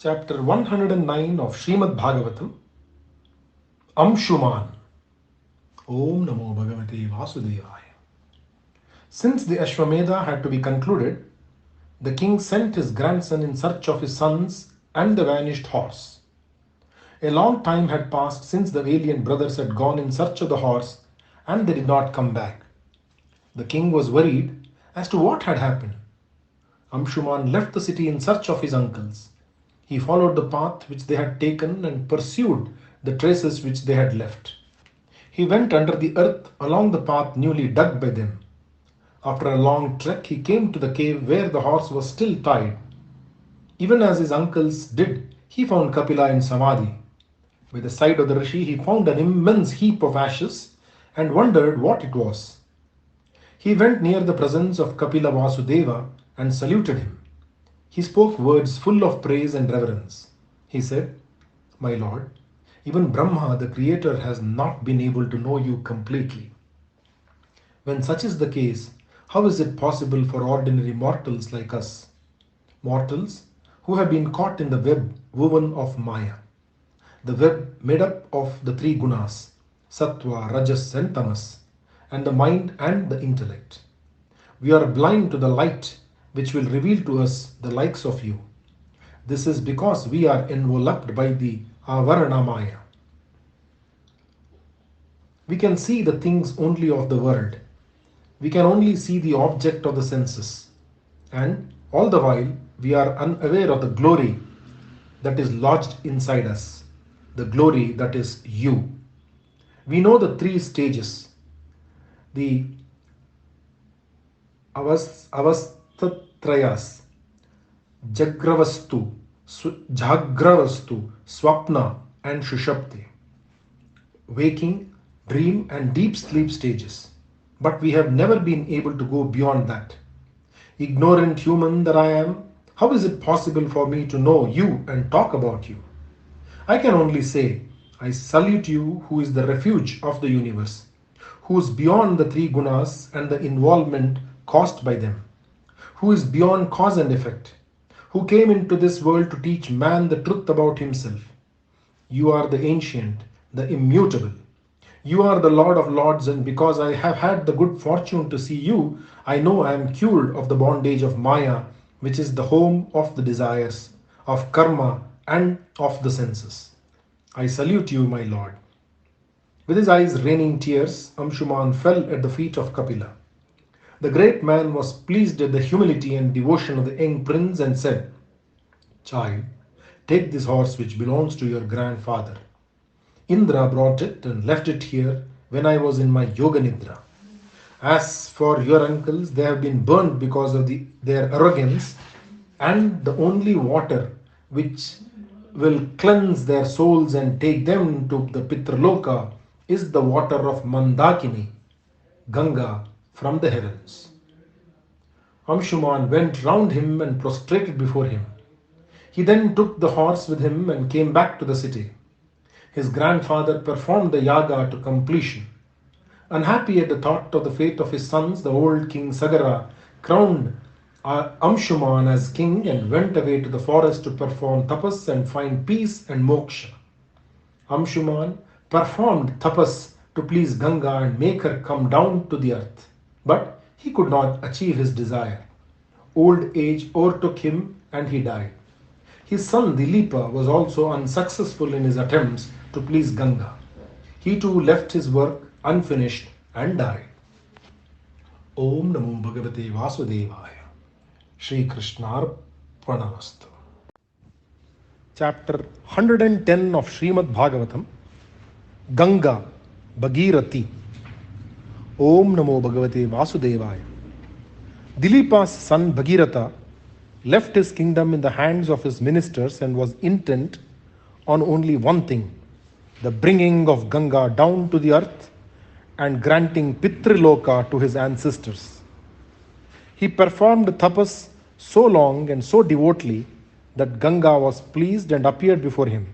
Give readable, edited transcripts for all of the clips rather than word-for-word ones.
Chapter 109 of Shrimadbhagavatam, Amshuman. Om Namo Bhagavate Vasudevaya. Since the Ashwamedha had to be concluded, the king sent his grandson in search of his sons and the vanished horse. A long time had passed since the valiant brothers had gone in search of the horse and they did not come back. The king was worried as to what had happened. Amshuman left the city in search of his uncles. He followed the path which they had taken and pursued the traces which they had left. He went under the earth along the path newly dug by them. After a long trek, he came to the cave where the horse was still tied. Even as his uncles did, he found Kapila in Samadhi. By the side of the Rishi, he found an immense heap of ashes and wondered what it was. He went near the presence of Kapila Vasudeva and saluted him. He spoke words full of praise and reverence. He said, "My lord, even Brahma, the creator, has not been able to know you completely. When such is the case, how is it possible for ordinary mortals like us, mortals who have been caught in the web woven of Maya, the web made up of the three gunas, sattva, rajas, and tamas, and the mind and the intellect? We are blind to the light which will reveal to us the likes of you. This is because we are enveloped by the avarana Maya. We can see the things only of the world. We can only see the object of the senses. And all the while, we are unaware of the glory that is lodged inside us, the glory that is you. We know the three stages, the avastatrayas, Jagravastu, Jagravastu, Swapna, and Shushapti, waking, dream, and deep sleep stages. But we have never been able to go beyond that. Ignorant human that I am, how is it possible for me to know you and talk about you? I can only say, I salute you who is the refuge of the universe, who is beyond the three gunas and the involvement caused by them, who is beyond cause and effect, who came into this world to teach man the truth about himself. You are the ancient, the immutable. You are the Lord of Lords, and because I have had the good fortune to see you, I know I am cured of the bondage of Maya, which is the home of the desires, of karma, and of the senses. I salute you, my Lord." With his eyes raining tears, Amshuman fell at the feet of Kapila. The great man was pleased at the humility and devotion of the young prince and said, "Child, take this horse which belongs to your grandfather. Indra brought it and left it here when I was in my Yoga Nidra. As for your uncles, they have been burnt because of their arrogance, and the only water which will cleanse their souls and take them to the Pitraloka is the water of Mandakini, Ganga, from the heavens." Amshuman went round him and prostrated before him. He then took the horse with him and came back to the city. His grandfather performed the yaga to completion. Unhappy at the thought of the fate of his sons, the old king Sagara crowned Amshuman as king and went away to the forest to perform tapas and find peace and moksha. Amshuman performed tapas to please Ganga and make her come down to the earth. But he could not achieve his desire. Old age overtook him and he died. His son Dilipa was also unsuccessful in his attempts to please Ganga. He too left his work unfinished and died. Om Namo Bhagavate Vasudevaya. Shri Krishnarpanamastu. Chapter 110 of Shrimad Bhagavatam, Ganga, Bhagirathi. Om Namo Bhagavate Vasudevaya. Dilipa's son Bhagiratha left his kingdom in the hands of his ministers and was intent on only one thing, the bringing of Ganga down to the earth and granting Pitriloka to his ancestors. He performed tapas so long and so devotedly that Ganga was pleased and appeared before him.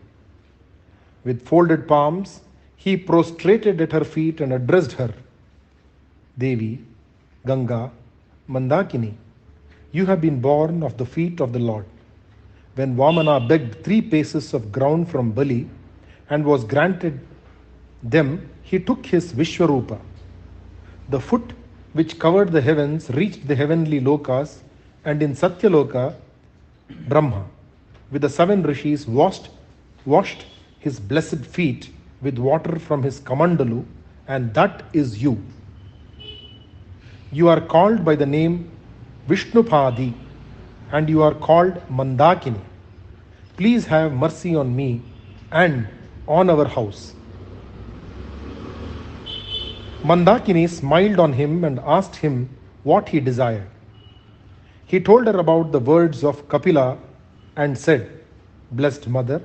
With folded palms, he prostrated at her feet and addressed her, "Devi, Ganga, Mandakini, you have been born of the feet of the Lord. When Vamana begged 3 paces of ground from Bali and was granted them, he took his Vishwarupa. The foot which covered the heavens reached the heavenly lokas, and in Satyaloka, Brahma, with the 7 rishis, washed his blessed feet with water from his Kamandalu, and that is you. You are called by the name Vishnupadi, and you are called Mandakini. Please have mercy on me and on our house. Mandakini smiled on him and asked him what he desired. He told her about the words of Kapila and said, Blessed Mother,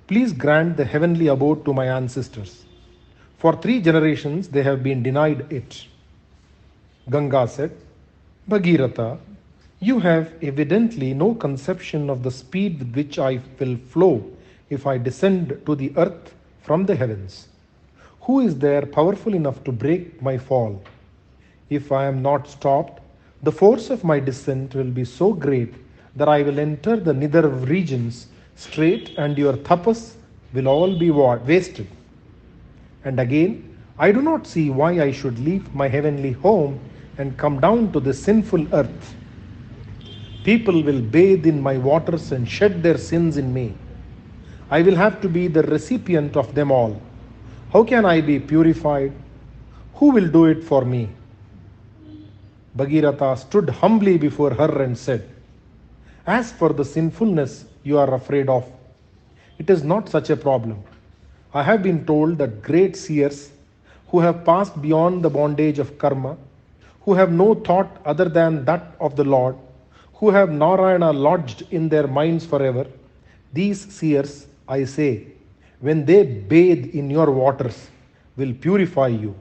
please grant the heavenly abode to my ancestors. For 3 generations they have been denied it. Ganga said, Bhagirath, you have evidently no conception of the speed with which I will flow if I descend to the earth from the heavens. Who is there powerful enough to break my fall? If I am not stopped, the force of my descent will be so great that I will enter the nether regions straight, and your tapas will all be wasted. And again, I do not see why I should leave my heavenly home and come down to this sinful earth. People will bathe in my waters and shed their sins in me. I will have to be the recipient of them all. How can I be purified? Who will do it for me? Bhagirath stood humbly before her and said, As for the sinfulness you are afraid of, it is not such a problem. I have been told that great seers who have passed beyond the bondage of karma, who have no thought other than that of the Lord, who have Narayana lodged in their minds forever, these seers, I say, when they bathe in your waters, will purify you.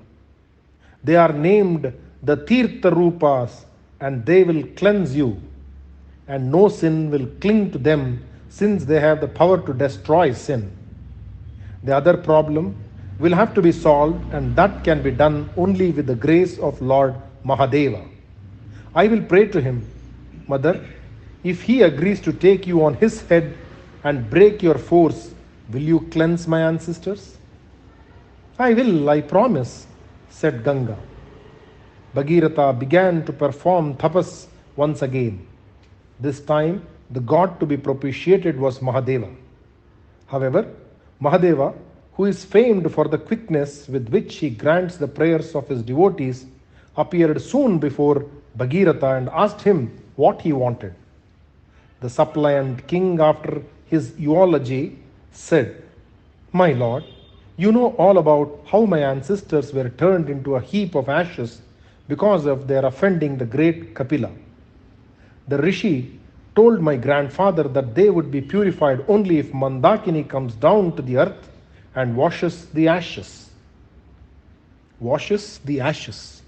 They are named the Tirtha Rupas, and they will cleanse you, and no sin will cling to them, since they have the power to destroy sin. The other problem will have to be solved, and that can be done only with the grace of Lord Mahadeva. I will pray to him, Mother, if he agrees to take you on his head and break your force, will you cleanse my ancestors? I will, I promise, said Ganga. Bhagirath began to perform tapas once again. This time, the god to be propitiated was Mahadeva. However, Mahadeva, who is famed for the quickness with which he grants the prayers of his devotees, appeared soon before Bhagirath and asked him what he wanted. The suppliant king, after his eulogy, said, My lord, you know all about how my ancestors were turned into a heap of ashes because of their offending the great Kapila. The rishi told my grandfather that they would be purified only if Mandakini comes down to the earth and washes the ashes. Washes the ashes.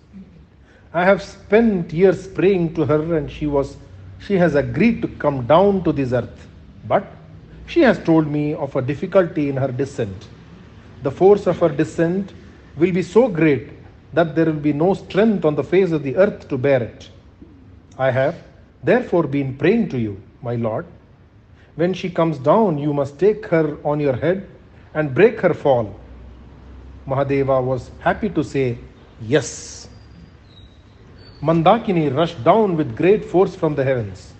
I have spent years praying to her, and she has agreed to come down to this earth. But she has told me of a difficulty in her descent. The force of her descent will be so great that there will be no strength on the face of the earth to bear it. I have therefore been praying to you, my lord. When she comes down, you must take her on your head and break her fall. Mahadeva was happy to say, Yes. Mandakini rushed down with great force from the heavens.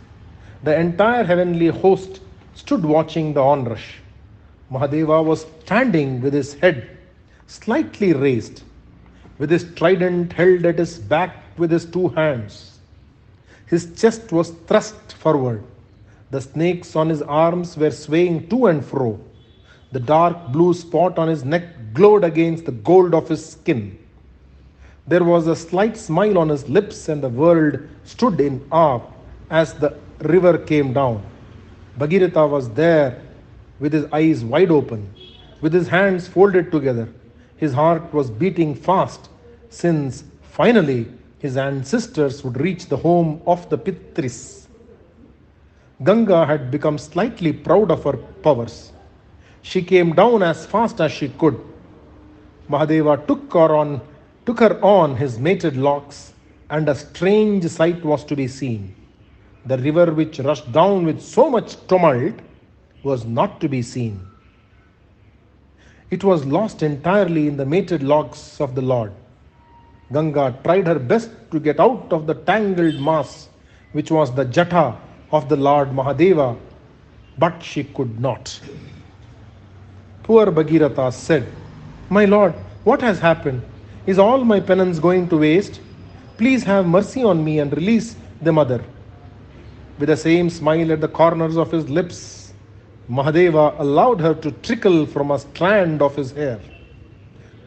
The entire heavenly host stood watching the onrush. Mahadeva was standing with his head slightly raised, with his trident held at his back with his 2 hands. His chest was thrust forward. The snakes on his arms were swaying to and fro. The dark blue spot on his neck glowed against the gold of his skin. There was a slight smile on his lips, and the world stood in awe as the river came down. Bhagirath was there with his eyes wide open, with his hands folded together. His heart was beating fast, since finally his ancestors would reach the home of the Pitris. Ganga had become slightly proud of her powers. She came down as fast as she could. Mahadeva took her on his mated locks, and a strange sight was to be seen. The river which rushed down with so much tumult was not to be seen. It was lost entirely in the mated locks of the Lord. Ganga tried her best to get out of the tangled mass which was the jata of the Lord Mahadeva, but she could not. Poor Bhagirath said, "My Lord, what has happened? Is all my penance going to waste? Please have mercy on me and release the mother." With the same smile at the corners of his lips, Mahadeva allowed her to trickle from a strand of his hair.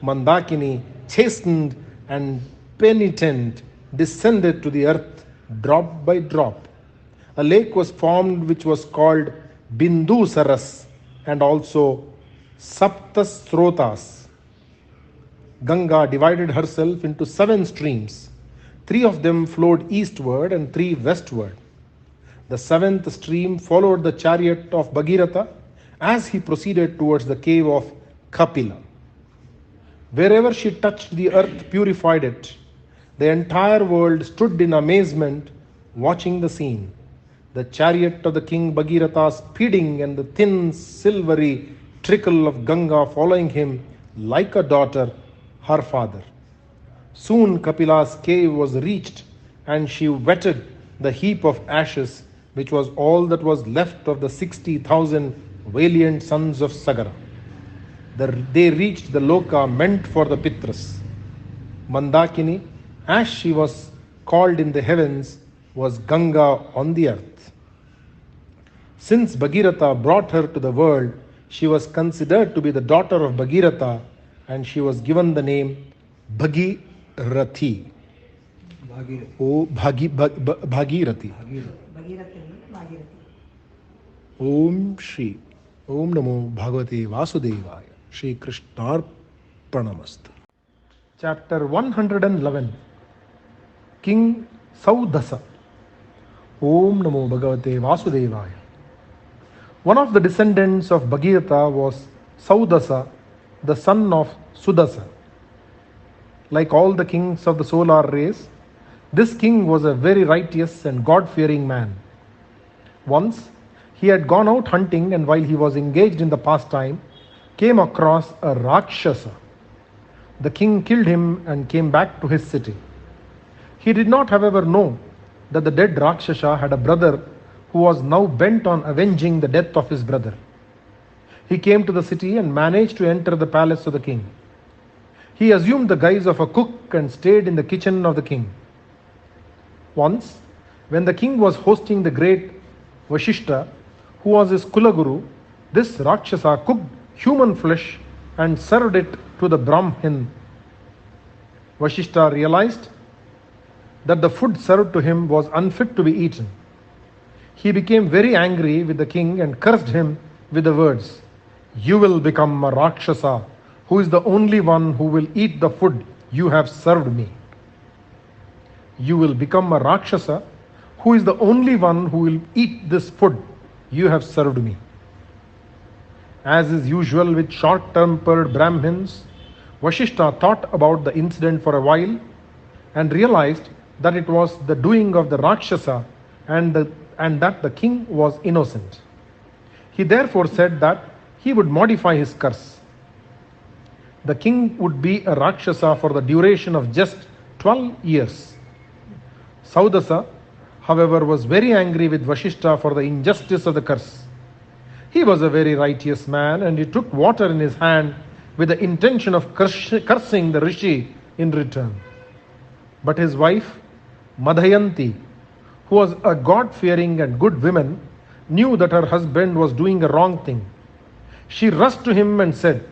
Mandakini, chastened and penitent, descended to the earth drop by drop. A lake was formed which was called Bindu Saras and also Saptasrotas. Ganga divided herself into 7 streams. 3 of them flowed eastward and 3 westward. The 7th stream followed the chariot of Bhagirath as he proceeded towards the cave of Kapila. Wherever she touched, the earth purified it. The entire world stood in amazement, watching the scene. The chariot of the king Bhagirath speeding and the thin silvery trickle of Ganga following him like a daughter, her father. Soon Kapila's cave was reached and she wetted the heap of ashes which was all that was left of the 60,000 valiant sons of Sagara. They reached the loka meant for the Pitras. Mandakini, as she was called in the heavens, was Ganga on the earth. Since Bhagirath brought her to the world, she was considered to be the daughter of Bhagirath and she was given the name Bhagirathi. Bhagirathi. Om Shri. Om Namo Bhagavate Vasudevaya. Shri Krishnarpanamastu. Chapter 111. King Saudasa. Om Namo Bhagavate Vasudevaya. One of the descendants of Bhagirath was Saudasa, the son of Sudasa. Like all the kings of the solar race, this king was a very righteous and God-fearing man. Once, he had gone out hunting and while he was engaged in the pastime, came across a Rakshasa. The king killed him and came back to his city. He did not, however, know that the dead Rakshasa had a brother who was now bent on avenging the death of his brother. He came to the city and managed to enter the palace of the king. He assumed the guise of a cook and stayed in the kitchen of the king. Once, when the king was hosting the great Vashishta, who was his Kulaguru, this Rakshasa cooked human flesh and served it to the Brahmin. Vashishta realized that the food served to him was unfit to be eaten. He became very angry with the king and cursed him with the words, "You will become a Rakshasa, who is the only one who will eat the food you have served me." You will become a Rakshasa, who is the only one who will eat this food you have served me. As is usual with short-tempered Brahmins, Vashishta thought about the incident for a while and realized that it was the doing of the Rakshasa and that the king was innocent. He therefore said that he would modify his curse. The king would be a Rakshasa for the duration of just 12 years. Saudasa, however, was very angry with Vashishta for the injustice of the curse. He was a very righteous man and he took water in his hand with the intention of cursing the Rishi in return. But his wife, Madhayanti, who was a God-fearing and good woman, knew that her husband was doing a wrong thing. She rushed to him and said,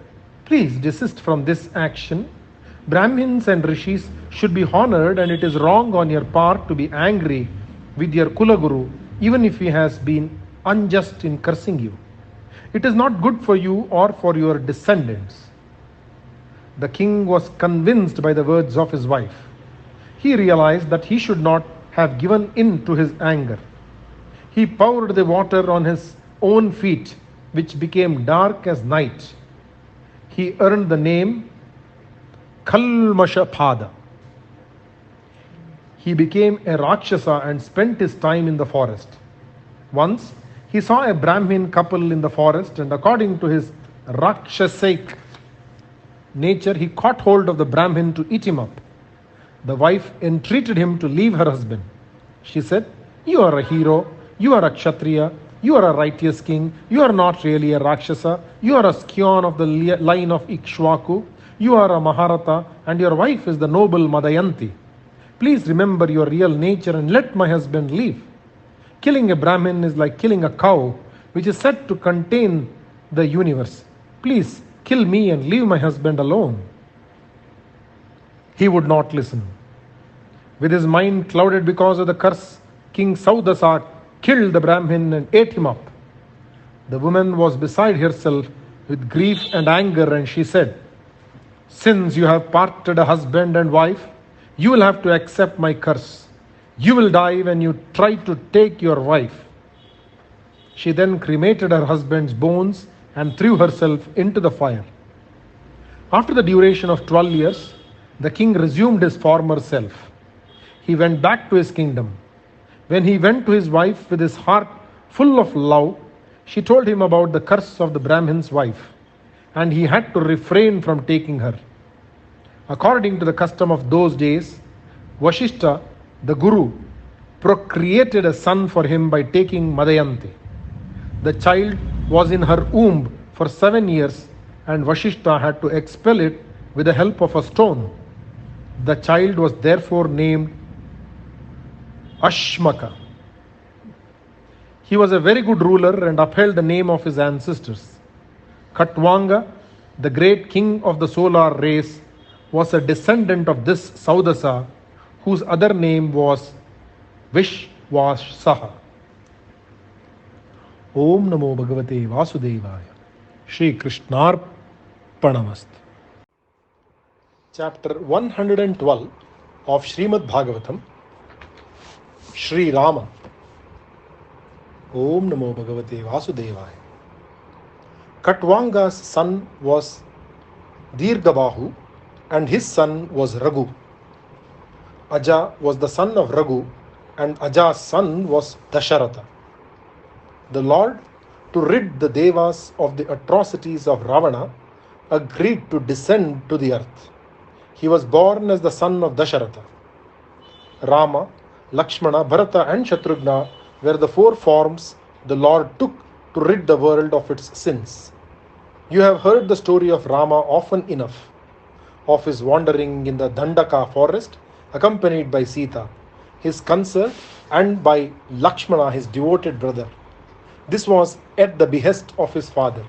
"Please desist from this action. Brahmins and Rishis should be honored and it is wrong on your part to be angry with your Kulaguru even if he has been unjust in cursing you. It is not good for you or for your descendants." The king was convinced by the words of his wife. He realized that he should not have given in to his anger. He poured the water on his own feet, which became dark as night. He earned the name Kalmashapada. He became a Rakshasa and spent his time in the forest. Once, he saw a Brahmin couple in the forest, and according to his Rakshasic nature, he caught hold of the Brahmin to eat him up. The wife entreated him to leave her husband. She said, "You are a hero, you are a Kshatriya, you are a righteous king, you are not really a Rakshasa, you are a scion of the line of Ikshwaku, you are a Maharata, and your wife is the noble Madayanti. Please remember your real nature and let my husband leave. Killing a Brahmin is like killing a cow, which is said to contain the universe. Please kill me and leave my husband alone." He would not listen. With his mind clouded because of the curse, King Saudasa killed the Brahmin and ate him up. The woman was beside herself with grief and anger, and she said, "Since you have parted a husband and wife, you will have to accept my curse. You will die when you try to take your wife." She then cremated her husband's bones and threw herself into the fire. After the duration of 12 years, the king resumed his former self. He went back to his kingdom. When he went to his wife with his heart full of love, she told him about the curse of the Brahmin's wife, and he had to refrain from taking her. According to the custom of those days, Vashishta, the Guru, procreated a son for him by taking Madayanti. The child was in her womb for 7 years, and Vashishta had to expel it with the help of a stone. The child was therefore named Ashmaka. He was a very good ruler and upheld the name of his ancestors. Katwanga, the great king of the solar race, was a descendant of this Saudasa, whose other name was Vishwasaha. Om Namo Bhagavate Vasudevaya. Shri Krishnarpanamast. Chapter 112 of Shrimadbhagavatam, Shri Rama. Om Namo Bhagavate Vasudevaya. Katwanga's son was Dirghabahu, and his son was Raghu. Aja was the son of Raghu, and Aja's son was Dasharatha. The Lord, to rid the Devas of the atrocities of Ravana, agreed to descend to the earth. He was born as the son of Dasharatha. Rama, Lakshmana, Bharata and Shatrughna were the 4 forms the Lord took to rid the world of its sins. You have heard the story of Rama often enough, of his wandering in the Dandaka forest accompanied by Sita, his consort, and by Lakshmana, his devoted brother. This was at the behest of his father.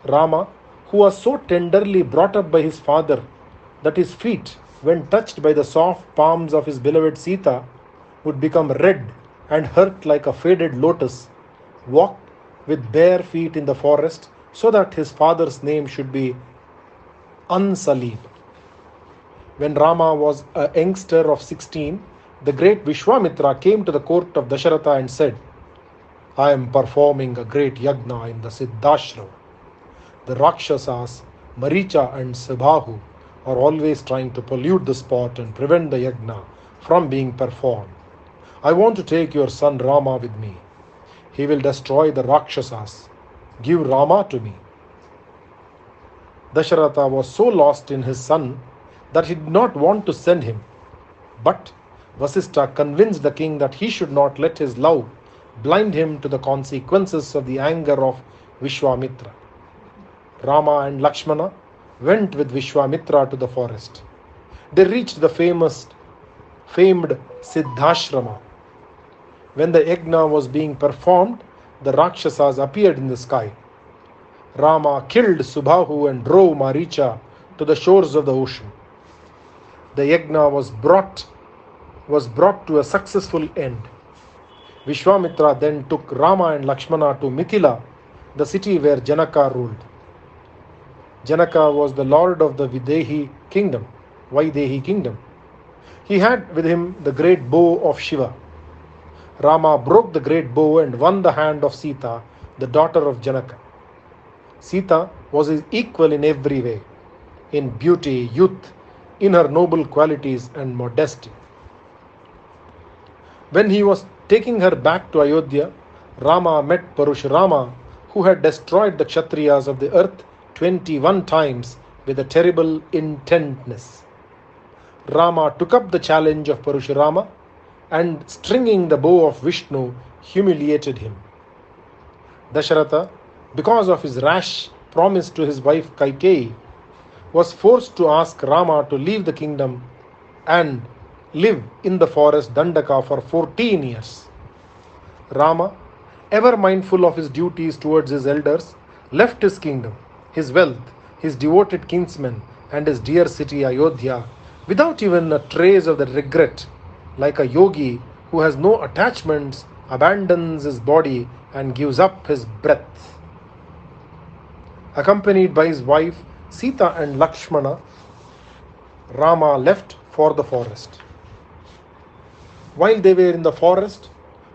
Rama, who was so tenderly brought up by his father that his feet, when touched by the soft palms of his beloved Sita, would become red and hurt like a faded lotus, walked with bare feet in the forest so that his father's name should be Ansalib. When Rama was a youngster of 16, the great Vishwamitra came to the court of Dasharatha and said, "I am performing a great yagna in the Siddhashrama. The Rakshasas, Maricha and Subhahu, are always trying to pollute the spot and prevent the yagna from being performed. I want to take your son Rama with me. He will destroy the Rakshasas. Give Rama to me." Dasharatha was so lost in his son that he did not want to send him. But Vasistha convinced the king that he should not let his love blind him to the consequences of the anger of Vishwamitra. Rama and Lakshmana went with Vishwamitra to the forest. They reached the famed Siddhashrama. When the yagna was being performed, the Rakshasas appeared in the sky. Rama killed Subhahu and drove Maricha to the shores of the ocean. The yagna was brought to a successful end. Vishwamitra then took Rama and Lakshmana to Mithila, the city where Janaka ruled. Janaka was the lord of the Vaidehi kingdom. He had with him the great bow of Shiva. Rama broke the great bow and won the hand of Sita, the daughter of Janaka. Sita was his equal in every way, in beauty, youth, in her noble qualities and modesty. When he was taking her back to Ayodhya, Rama met Parashurama, who had destroyed the Kshatriyas of the earth 21 times with a terrible intentness. Rama took up the challenge of Parashurama and, stringing the bow of Vishnu, humiliated him. Dasharatha, because of his rash promise to his wife Kaikeyi, was forced to ask Rama to leave the kingdom and live in the forest Dandaka for 14 years. Rama, ever mindful of his duties towards his elders, left his kingdom, his wealth, his devoted kinsmen, and his dear city Ayodhya without even a trace of the regret, like a yogi who has no attachments, abandons his body, and gives up his breath. Accompanied by his wife Sita and Lakshmana, Rama left for the forest. While they were in the forest,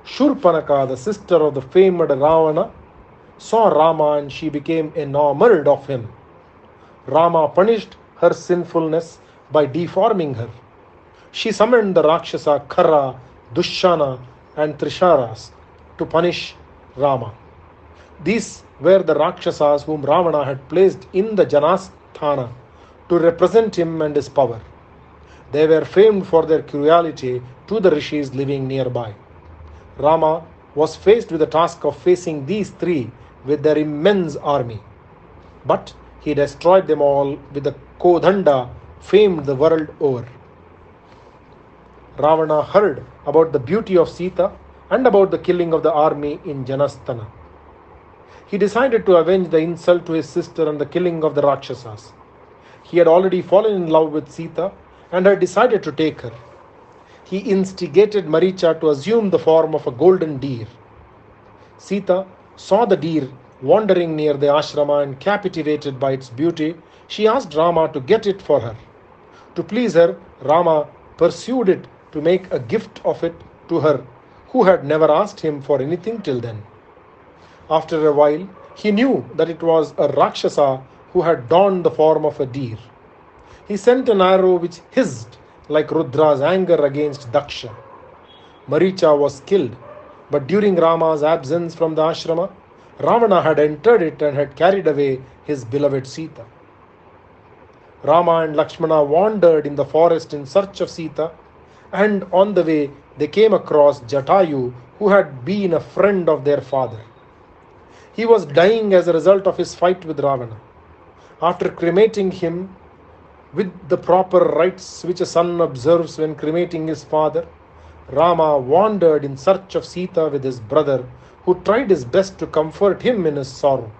Shurpanaka, the sister of the famed Ravana, saw Rama and she became enamored of him. Rama punished her sinfulness by deforming her. She summoned the Rakshasa Khara, Dushana, and Trisharas to punish Rama. These were the Rakshasas whom Ravana had placed in the Janasthana to represent him and his power. They were famed for their cruelty to the rishis living nearby. Rama was faced with the task of facing these three with their immense army. But he destroyed them all with the Kodhanda famed the world over. Ravana heard about the beauty of Sita and about the killing of the army in Janasthana. He decided to avenge the insult to his sister and the killing of the Rakshasas. He had already fallen in love with Sita and had decided to take her. He instigated Maricha to assume the form of a golden deer. Sita saw the deer wandering near the ashrama and, captivated by its beauty, she asked Rama to get it for her. To please her, Rama pursued it to make a gift of it to her, who had never asked him for anything till then. After a while, he knew that it was a Rakshasa who had donned the form of a deer. He sent an arrow which hissed like Rudra's anger against Daksha. Maricha was killed, but during Rama's absence from the ashrama, Ravana had entered it and had carried away his beloved Sita. Rama and Lakshmana wandered in the forest in search of Sita, and on the way they came across Jatayu, who had been a friend of their father. He was dying as a result of his fight with Ravana. After cremating him with the proper rites which a son observes when cremating his father, Rama wandered in search of Sita with his brother, who tried his best to comfort him in his sorrow.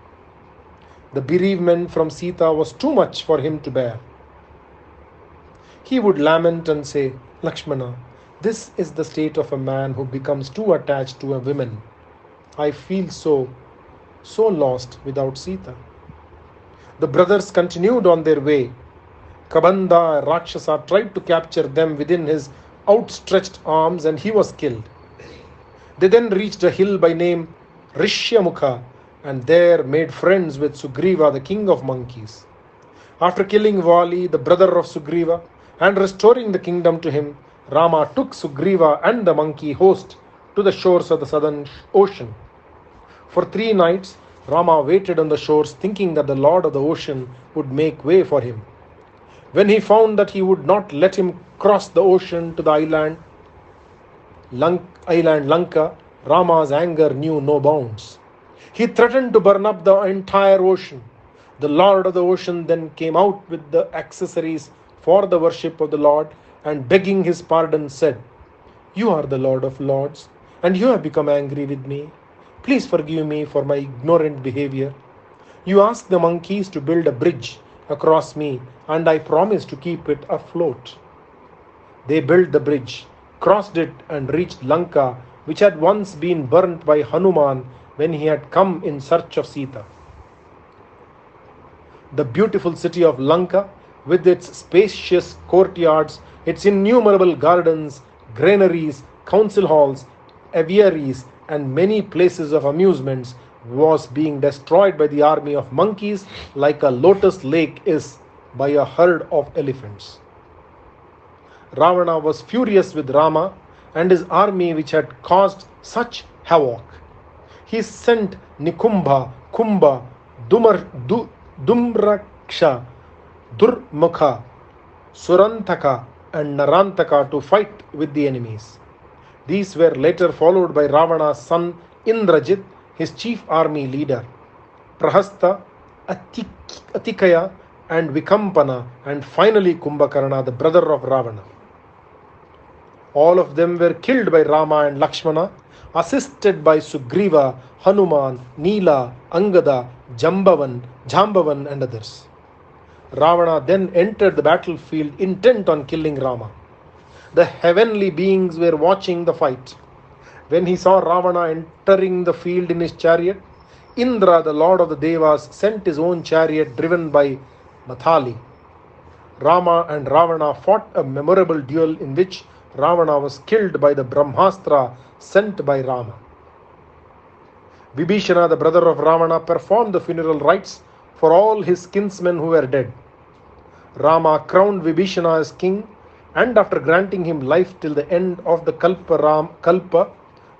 The bereavement from Sita was too much for him to bear. He would lament and say, "Lakshmana, this is the state of a man who becomes too attached to a woman. I feel so lost without Sita." The brothers continued on their way. Kabanda, Rakshasa, tried to capture them within his outstretched arms and he was killed. They then reached a hill by name Rishyamukha and there made friends with Sugriva, the king of monkeys. After killing Vali, the brother of Sugriva, and restoring the kingdom to him, Rama took Sugriva and the monkey host to the shores of the southern ocean. For 3 nights, Rama waited on the shores, thinking that the Lord of the ocean would make way for him. When he found that he would not let him cross the ocean to the island Lanka, Rama's anger knew no bounds. He threatened to burn up the entire ocean. The Lord of the ocean then came out with the accessories for the worship of the Lord and, begging his pardon, said, "You are the Lord of Lords, and you have become angry with me. Please forgive me for my ignorant behavior. You asked the monkeys to build a bridge across me, and I promised to keep it afloat." They built the bridge, crossed it, and reached Lanka, which had once been burnt by Hanuman when he had come in search of Sita. The beautiful city of Lanka, with its spacious courtyards, its innumerable gardens, granaries, council halls, aviaries, and many places of amusements, was being destroyed by the army of monkeys like a lotus lake is by a herd of elephants. Ravana was furious with Rama and his army which had caused such havoc. He sent Nikumbha, Kumbha, Dumraksha, Durmukha, Surantaka, and Narantaka to fight with the enemies. These were later followed by Ravana's son Indrajit, his chief army leader, Prahasta, Atikaya, and Vikampana, and finally Kumbhakarna, the brother of Ravana. All of them were killed by Rama and Lakshmana, assisted by Sugriva, Hanuman, Neela, Angada, Jambavan, and others. Ravana then entered the battlefield intent on killing Rama. The heavenly beings were watching the fight. When he saw Ravana entering the field in his chariot, Indra, the lord of the Devas, sent his own chariot driven by Mathali. Rama and Ravana fought a memorable duel in which Ravana was killed by the Brahmastra sent by Rama. Vibhishana, the brother of Ravana, performed the funeral rites for all his kinsmen who were dead. Rama crowned Vibhishana as king, and after granting him life till the end of the Kalpa,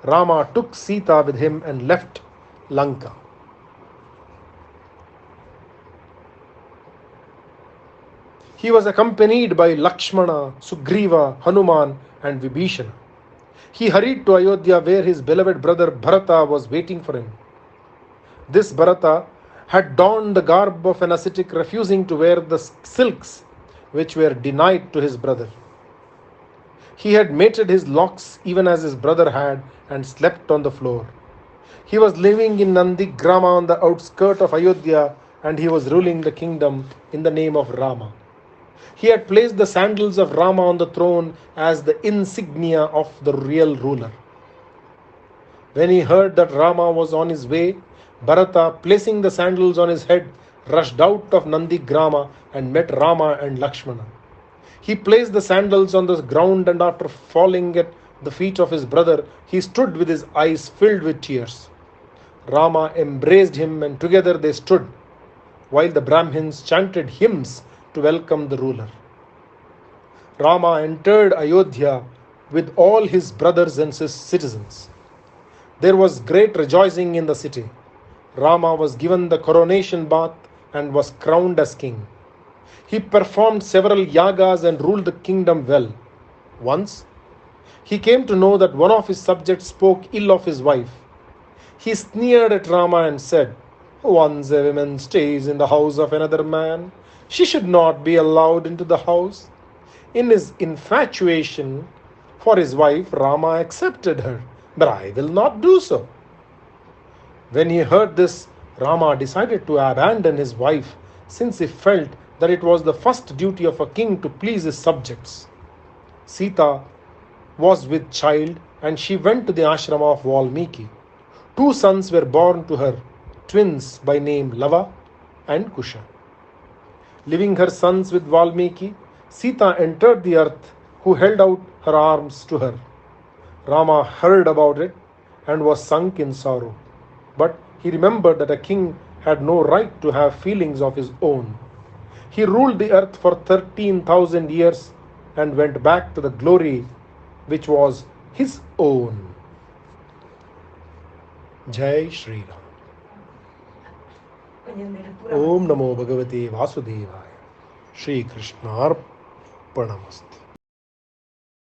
Rama took Sita with him and left Lanka. He was accompanied by Lakshmana, Sugriva, Hanuman, and Vibhishana. He hurried to Ayodhya where his beloved brother Bharata was waiting for him. This Bharata had donned the garb of an ascetic, refusing to wear the silks which were denied to his brother. He had mated his locks even as his brother had and slept on the floor. He was living in Nandigrama on the outskirts of Ayodhya, and he was ruling the kingdom in the name of Rama. He had placed the sandals of Rama on the throne as the insignia of the real ruler. When he heard that Rama was on his way, Bharata, placing the sandals on his head, rushed out of Nandigrama and met Rama and Lakshmana. He placed the sandals on the ground, and after falling at the feet of his brother, he stood with his eyes filled with tears. Rama embraced him, and together they stood, while the Brahmins chanted hymns to welcome the ruler. Rama entered Ayodhya with all his brothers and citizens. There was great rejoicing in the city. Rama was given the coronation bath and was crowned as king. He performed several yagas and ruled the kingdom well. Once, he came to know that one of his subjects spoke ill of his wife. He sneered at Rama and said, "Once a woman stays in the house of another man, she should not be allowed into the house." In his infatuation for his wife, Rama accepted her, but I will not do so. When he heard this, Rama decided to abandon his wife, since he felt that it was the first duty of a king to please his subjects. Sita was with child, and she went to the ashram of Valmiki. 2 sons were born to her, twins by name Lava and Kusha. Leaving her sons with Valmiki, Sita entered the earth, who held out her arms to her. Rama heard about it and was sunk in sorrow. But he remembered that a king had no right to have feelings of his own. He ruled the earth for 13,000 years and went back to the glory which was his own. Jai Shri Ram. Om Namo Bhagavate Vasudevaya. Shri Krishna Arpanamastu.